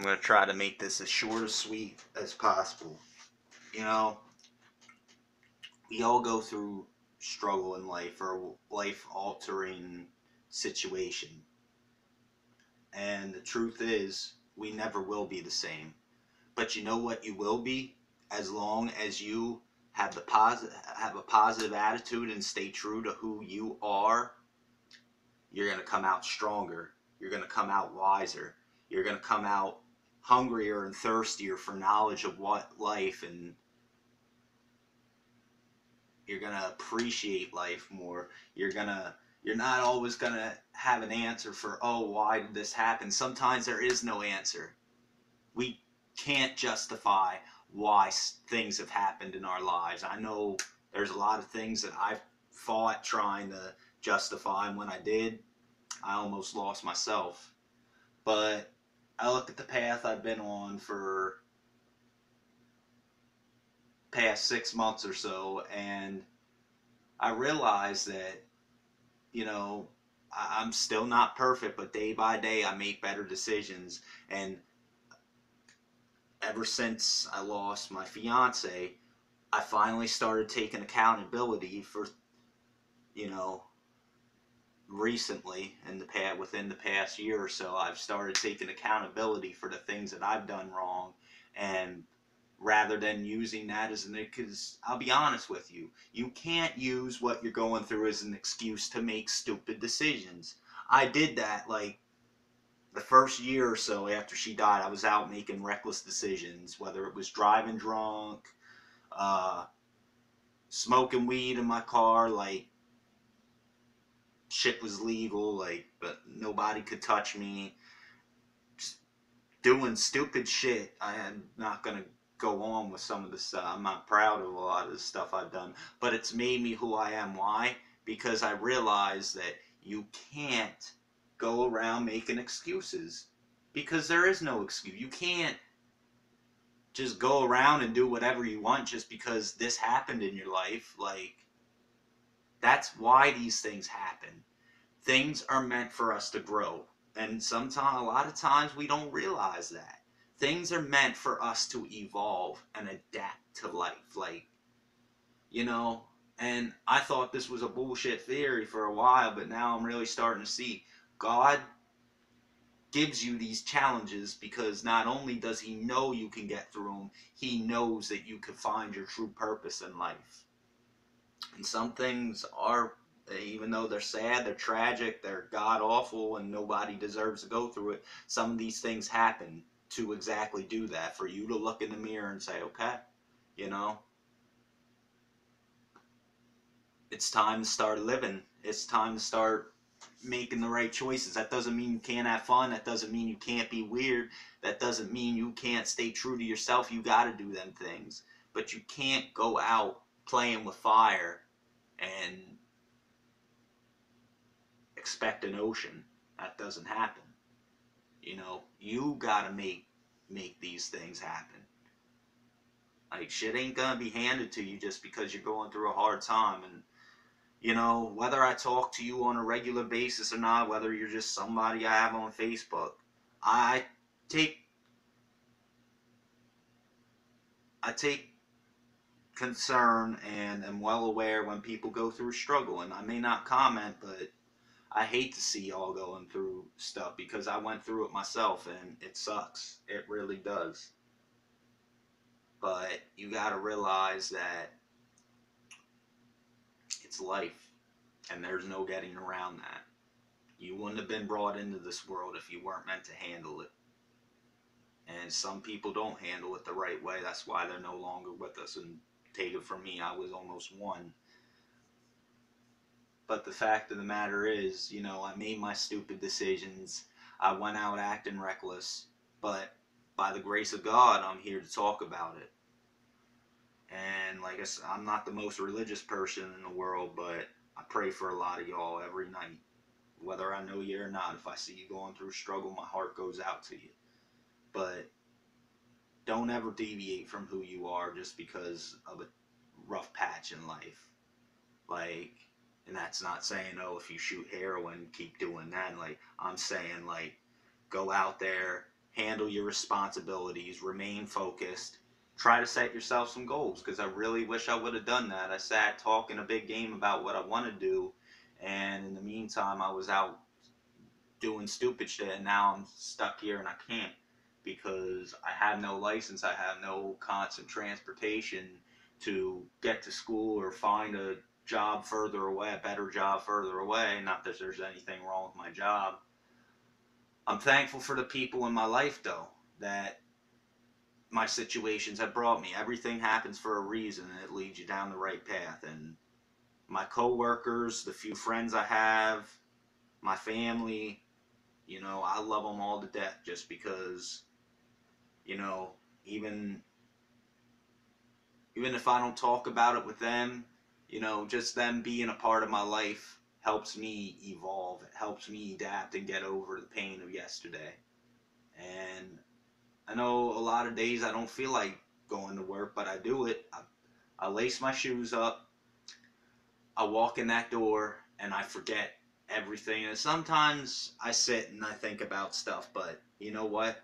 going to try to make this as short or sweet as possible. You know, we all go through struggle in life or life altering situation. And the truth is, we never will be the same. But you know what you will be? As long as you have a positive attitude and stay true to who you are, you're going to come out stronger. You're going to come out wiser. You're going to come out hungrier and thirstier for knowledge of what life, and you're going to appreciate life more. You're not always going to have an answer for, oh, why did this happen? Sometimes there is no answer. We can't justify why things have happened in our lives. I know there's a lot of things that I've fought trying to justify, and when I did, I almost lost myself. But I look at the path I've been on for past 6 months or so, and I realize that, you know, I'm still not perfect, but day by day I make better decisions. And ever since I lost my fiance, I finally started taking accountability for, you know, recently in the past, within the past year or so, I've started taking accountability for the things that I've done wrong, and rather than using that as an, because I'll be honest with you, you can't use what you're going through as an excuse to make stupid decisions. I did that like the first year or so after she died. I was out making reckless decisions, whether it was driving drunk, uh, smoking weed in my car, like shit was legal, like, but nobody could touch me. Just doing stupid shit. I'm not gonna go on with some of the stuff. I'm not proud of a lot of the stuff I've done, but it's made me who I am. Why? Because I realize that you can't go around making excuses, because there is no excuse. You can't just go around and do whatever you want just because this happened in your life. Like, that's why these things happen. Things are meant for us to grow. And sometimes, a lot of times, we don't realize that. Things are meant for us to evolve and adapt to life. Like, you know, and I thought this was a bullshit theory for a while, but now I'm really starting to see God gives you these challenges because not only does He know you can get through them, He knows that you can find your true purpose in life. And some things are, even though they're sad, they're tragic, they're god awful, and nobody deserves to go through it. Some of these things happen to exactly do that, for you to look in the mirror and say, okay, you know, it's time to start living. It's time to start making the right choices. That doesn't mean you can't have fun. That doesn't mean you can't be weird. That doesn't mean you can't stay true to yourself. You got to do them things. But you can't go out playing with fire and expect an ocean. That doesn't happen. You know, you gotta make these things happen. Like, shit ain't gonna be handed to you just because you're going through a hard time. And you know, whether I talk to you on a regular basis or not, whether you're just somebody I have on Facebook, I take I take concern and am well aware when people go through struggle. And I may not comment, but I hate to see y'all going through stuff because I went through it myself and it sucks. It really does. But you gotta realize that it's life and there's no getting around that. You wouldn't have been brought into this world if you weren't meant to handle it. And some people don't handle it the right way. That's why they're no longer with us. And take it from me, I was almost one. But the fact of the matter is, you know, I made my stupid decisions. I went out acting reckless. But by the grace of God, I'm here to talk about it. And like I said, I'm not the most religious person in the world, but I pray for a lot of y'all every night. Whether I know you or not, if I see you going through struggle, my heart goes out to you. But don't ever deviate from who you are just because of a rough patch in life. Like, and that's not saying, oh, if you shoot heroin, keep doing that. Like, I'm saying, like, go out there, handle your responsibilities, remain focused, try to set yourself some goals, because I really wish I would have done that. I sat talking a big game about what I want to do, and in the meantime I was out doing stupid shit, and now I'm stuck here and I can't, because I have no license, I have no constant transportation to get to school or find a job further away, a better job further away. Not that there's anything wrong with my job. I'm thankful for the people in my life, though, that my situations have brought me. Everything happens for a reason, and it leads you down the right path. And my coworkers, the few friends I have, my family, I love them all to death, just because, you know, even even if I don't talk about it with them, just them being a part of my life helps me evolve. It helps me adapt and get over the pain of yesterday. And I know a lot of days I don't feel like going to work, but I do it. I lace my shoes up, I walk in that door, and I forget everything. And sometimes I sit and I think about stuff, but you know what?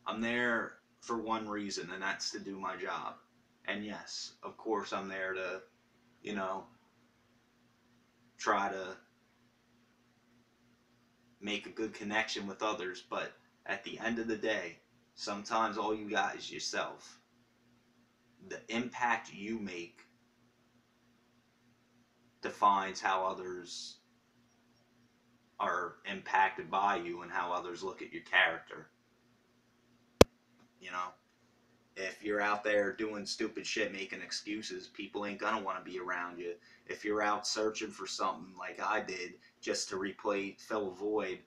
I'm there for one reason, and that's to do my job. And yes, of course, I'm there to, you know, try to make a good connection with others. But at the end of the day, sometimes all you got is yourself. The impact you make defines how others are impacted by you and how others look at your character. You know, if you're out there doing stupid shit, making excuses, people ain't gonna want to be around you. If you're out searching for something like I did just to fill a void,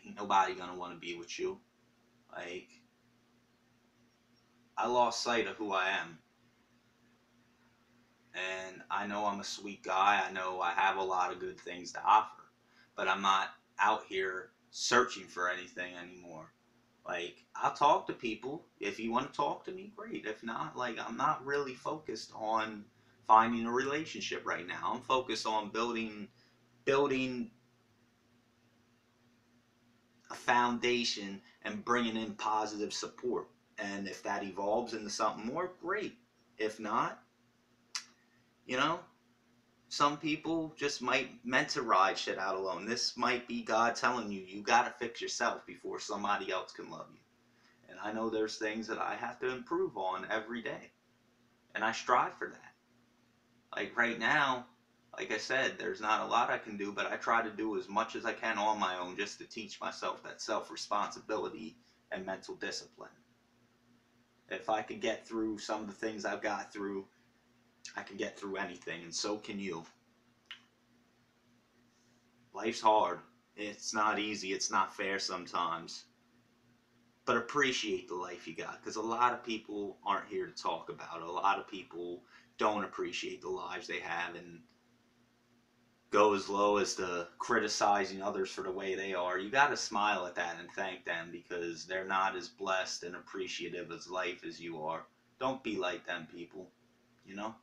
ain't nobody gonna want to be with you. Like, I lost sight of who I am. And I know I'm a sweet guy. I know I have a lot of good things to offer. But I'm not out here searching for anything anymore. Like, I'll talk to people. If you want to talk to me, great. If not, like, I'm not really focused on finding a relationship right now. I'm focused on building a foundation and bringing in positive support. And if that evolves into something more, great. If not, you know, some people just meant to ride shit out alone. This might be God telling you, you gotta fix yourself before somebody else can love you. And I know there's things that I have to improve on every day. And I strive for that. Like right now, like I said, there's not a lot I can do, but I try to do as much as I can on my own, just to teach myself that self-responsibility and mental discipline. If I could get through some of the things I've got through, I can get through anything, and so can you. Life's hard. It's not easy. It's not fair sometimes. But appreciate the life you got, because a lot of people aren't here to talk about it. A lot of people don't appreciate the lives they have and go as low as to criticizing others for the way they are. You got to smile at that and thank them, because they're not as blessed and appreciative of life as you are. Don't be like them people, you know?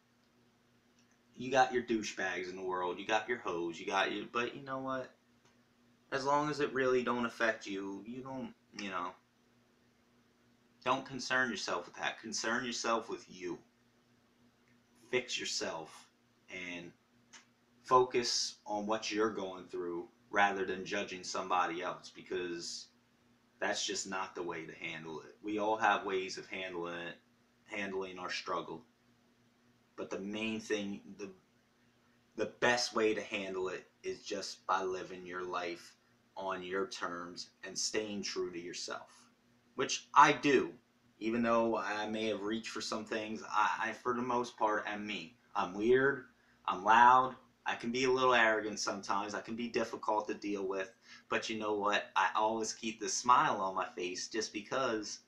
You got your douchebags in the world, you got your hoes, but you know what? As long as it really don't affect you, you know, don't concern yourself with that. Concern yourself with you. Fix yourself and focus on what you're going through rather than judging somebody else, because that's just not the way to handle it. We all have ways of handling our struggle. But the main thing, the best way to handle it is just by living your life on your terms and staying true to yourself, which I do. Even though I may have reached for some things, I for the most part, am me. I'm weird, I'm loud, I can be a little arrogant sometimes, I can be difficult to deal with, but you know what? I always keep this smile on my face, just because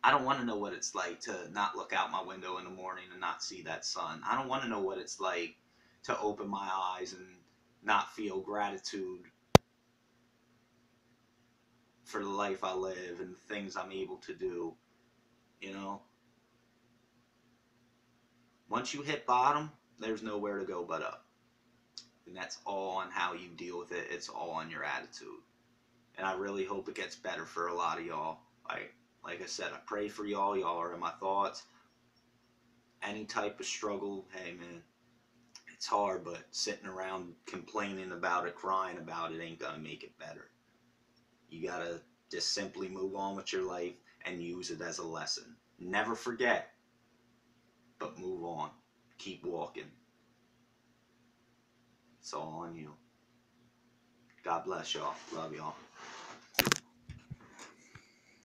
I don't want to know what it's like to not look out my window in the morning and not see that sun. I don't want to know what it's like to open my eyes and not feel gratitude for the life I live and the things I'm able to do. You know, once you hit bottom, there's nowhere to go but up. And that's all on how you deal with it. It's all on your attitude. And I really hope it gets better for a lot of y'all. Like I said, I pray for y'all. Y'all are in my thoughts. Any type of struggle, hey man, it's hard, but sitting around complaining about it, crying about it ain't gonna make it better. You gotta just simply move on with your life and use it as a lesson. Never forget, but move on. Keep walking. It's all on you. God bless y'all. Love y'all.